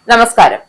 നമസ്കാരം.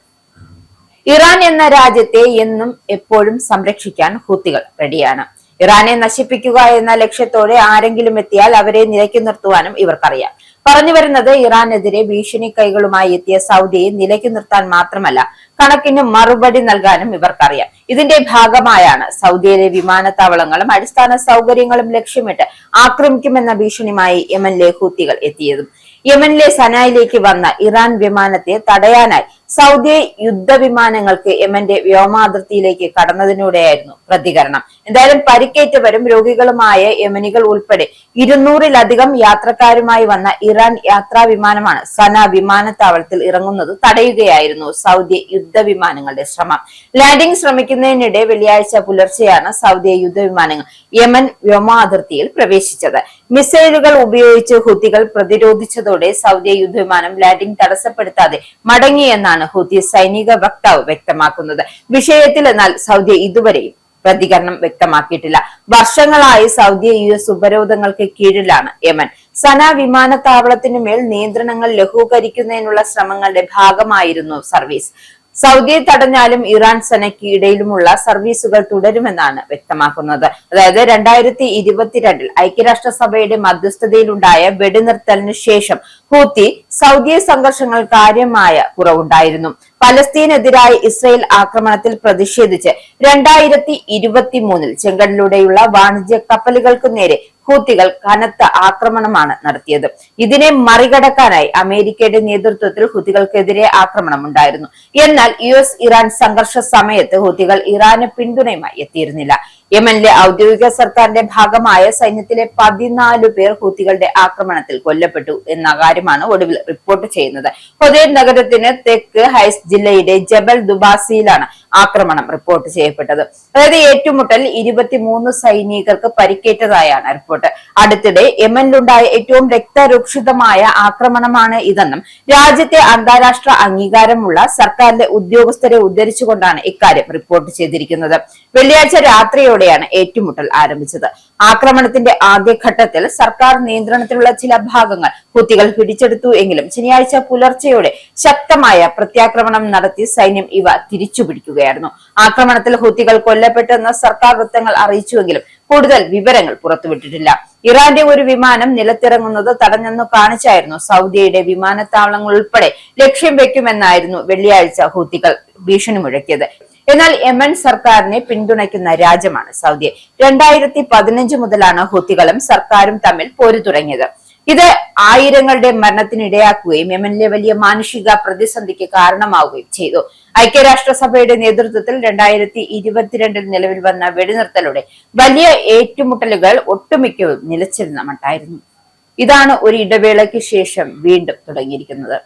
ഇറാൻ എന്ന രാജ്യത്തെ എന്നും എപ്പോഴും സംരക്ഷിക്കാൻ ഹൂത്തികൾ റെഡിയാണ്. ഇറാനെ നശിപ്പിക്കുക എന്ന ലക്ഷ്യത്തോടെ ആരെങ്കിലും എത്തിയാൽ അവരെ നിലയ്ക്ക് നിർത്തുവാനും ഇവർക്കറിയാം. പറഞ്ഞു വരുന്നത് ഇറാനെതിരെ ഭീഷണി കൈകളുമായി എത്തിയ സൗദിയെ നിലയ്ക്ക് നിർത്താൻ മാത്രമല്ല, കണക്കിന് മറുപടി നൽകാനും ഇവർക്കറിയാം. ഇതിന്റെ ഭാഗമായാണ് സൗദിയിലെ വിമാനത്താവളങ്ങളും അടിസ്ഥാന സൗകര്യങ്ങളും ലക്ഷ്യമിട്ട് ആക്രമിക്കുമെന്ന ഭീഷണിയുമായി യമനിലെ ഹൂത്തികൾ എത്തിയതും. യമനിലെ സനായിലേക്ക് വന്ന ഇറാൻ വിമാനത്തെ തടയാനായി സൗദി യുദ്ധവിമാനങ്ങൾക്ക് യമന്റെ വ്യോമാതിർത്തിയിലേക്ക് കടന്നതിലൂടെയായിരുന്നു പ്രതികരണം. എന്തായാലും പരിക്കേറ്റവരും രോഗികളുമായ യമനികൾ ഉൾപ്പെടെ 200-ലധികം യാത്രക്കാരുമായി വന്ന ഇറാൻ യാത്രാ വിമാനമാണ് സന വിമാനത്താവളത്തിൽ ഇറങ്ങുന്നത് തടയുകയായിരുന്നു സൗദി യുദ്ധവിമാനങ്ങളുടെ ശ്രമം. ലാൻഡിംഗ് ശ്രമിക്കുന്നതിനിടെ വെള്ളിയാഴ്ച പുലർച്ചെയാണ് സൗദി യുദ്ധവിമാനങ്ങൾ യമൻ വ്യോമാതിർത്തിയിൽ പ്രവേശിച്ചത്. മിസൈലുകൾ ഉപയോഗിച്ച് ഹൂത്തികൾ പ്രതിരോധിച്ചതോടെ സൗദി യുദ്ധവിമാനം ലാൻഡിംഗ് തടസ്സപ്പെടുത്താതെ മടങ്ങിയെന്നാണ് ഹൂത്തി സൈനിക വക്താവ് വ്യക്തമാക്കുന്നത്. വിഷയത്തിൽ എന്നാൽ സൗദി ഇതുവരെയും പ്രതികരണം വ്യക്തമാക്കിയിട്ടില്ല. വർഷങ്ങളായി സൗദി US ഉപരോധങ്ങൾക്ക് കീഴിലാണ് യമൻ. സന വിമാനത്താവളത്തിനു മേൽ നിയന്ത്രണങ്ങൾ ലഘൂകരിക്കുന്നതിനുള്ള ശ്രമങ്ങളുടെ ഭാഗമായിരുന്നു സർവീസ്. സൗദിയെ തടഞ്ഞാലും ഇറാൻ സനയ്ക്ക് ഇടയിലുമുള്ള സർവീസുകൾ തുടരുമെന്നാണ് വ്യക്തമാക്കുന്നത്. അതായത് 2022 ഐക്യരാഷ്ട്രസഭയുടെ മധ്യസ്ഥതയിലുണ്ടായ വെടിനിർത്തലിന് ശേഷം ഹൂത്തി സൗദി സംഘർഷങ്ങൾ കാര്യമായ കുറവുണ്ടായിരുന്നു. പലസ്തീനെതിരായ ഇസ്രയേൽ ആക്രമണത്തിൽ പ്രതിഷേധിച്ച് 2023 ചെങ്കടലിലൂടെയുള്ള വാണിജ്യ കപ്പലുകൾക്ക് നേരെ ഹൂത്തികൾ കനത്ത ആക്രമണമാണ് നടത്തിയത്. ഇതിനെ മറികടക്കാനായി അമേരിക്കയുടെ നേതൃത്വത്തിൽ ഹൂത്തികൾക്കെതിരെ ആക്രമണം ഉണ്ടായിരുന്നു. എന്നാൽ US ഇറാൻ സംഘർഷ സമയത്ത് ഹൂത്തികൾ ഇറാന് പിന്തുണയുമായി എത്തിയിരുന്നില്ല. യമനിലെ ഔദ്യോഗിക സർക്കാരിന്റെ ഭാഗമായ സൈന്യത്തിലെ 14 പേർ ഹൂത്തികളുടെ ആക്രമണത്തിൽ കൊല്ലപ്പെട്ടു എന്ന കാര്യമാണ് ഒടുവിൽ റിപ്പോർട്ട് ചെയ്യുന്നത്. ഹൊദൈർ നഗരത്തിന് തെക്ക് ഹൈസ് ജില്ലയുടെ ജബൽ ദുബാസിയിലാണ് ആക്രമണം റിപ്പോർട്ട് ചെയ്യപ്പെട്ടത്. അതായത് ഏറ്റുമുട്ടൽ 23 സൈനികർക്ക് പരിക്കേറ്റതായാണ് റിപ്പോർട്ട്. അടുത്തിടെ യമനിലുണ്ടായ ഏറ്റവും രക്തരൂക്ഷിതമായ ആക്രമണമാണ് ഇതെന്നും രാജ്യത്തെ അന്താരാഷ്ട്ര അംഗീകാരമുള്ള സർക്കാരിലെ ഉദ്യോഗസ്ഥരെ ഉദ്ധരിച്ചുകൊണ്ടാണ് ഇക്കാര്യം റിപ്പോർട്ട് ചെയ്തിരിക്കുന്നത്. വെള്ളിയാഴ്ച രാത്രിയോടെയാണ് ഏറ്റുമുട്ടൽ ആരംഭിച്ചത്. ആക്രമണത്തിന്റെ ആദ്യഘട്ടത്തിൽ സർക്കാർ നിയന്ത്രണത്തിലുള്ള ചില ഭാഗങ്ങൾ ഹൂത്തികൾ പിടിച്ചെടുത്തു എങ്കിലും ശനിയാഴ്ച പുലർച്ചെയോടെ ശക്തമായ പ്രത്യാക്രമണം നടത്തി സൈന്യം ഇവ തിരിച്ചുപിടിക്കുകയായിരുന്നു. ആക്രമണത്തിൽ ഹൂത്തികൾ കൊല്ലപ്പെട്ടെന്ന് സർക്കാർ വൃത്തങ്ങൾ അറിയിച്ചുവെങ്കിലും കൂടുതൽ വിവരങ്ങൾ പുറത്തുവിട്ടിട്ടില്ല. ഇറാന്റെ ഒരു വിമാനം നിലത്തിറങ്ങുന്നത് തടഞ്ഞെന്നു കാണിച്ചായിരുന്നു സൗദിയുടെ വിമാനത്താവളങ്ങൾ ഉൾപ്പെടെ ലക്ഷ്യം വെക്കുമെന്നായിരുന്നു വെള്ളിയാഴ്ച ഹൂത്തികൾ ഭീഷണി മുഴക്കിയത്. എന്നാൽ യമൻ സർക്കാരിനെ പിന്തുണയ്ക്കുന്ന രാജ്യമാണ് സൗദി. 2015 മുതലാണ് ഹൂത്തികളും സർക്കാരും തമ്മിൽ പോരു തുടങ്ങിയത്. ഇത് ആയിരങ്ങളുടെ മരണത്തിനിടയാക്കുകയും യമനിലെ വലിയ മാനുഷിക പ്രതിസന്ധിക്ക് കാരണമാവുകയും ചെയ്തു. ഐക്യരാഷ്ട്രസഭയുടെ നേതൃത്വത്തിൽ 2022 നിലവിൽ വന്ന വെടിനിർത്തലോടെ വലിയ ഏറ്റുമുട്ടലുകൾ ഒട്ടുമിക്കവും നിലച്ചിരുന്ന മട്ടായിരുന്നു. ഇതാണ് ഒരു ഇടവേളയ്ക്ക് ശേഷം വീണ്ടും തുടങ്ങിയിരിക്കുന്നത്.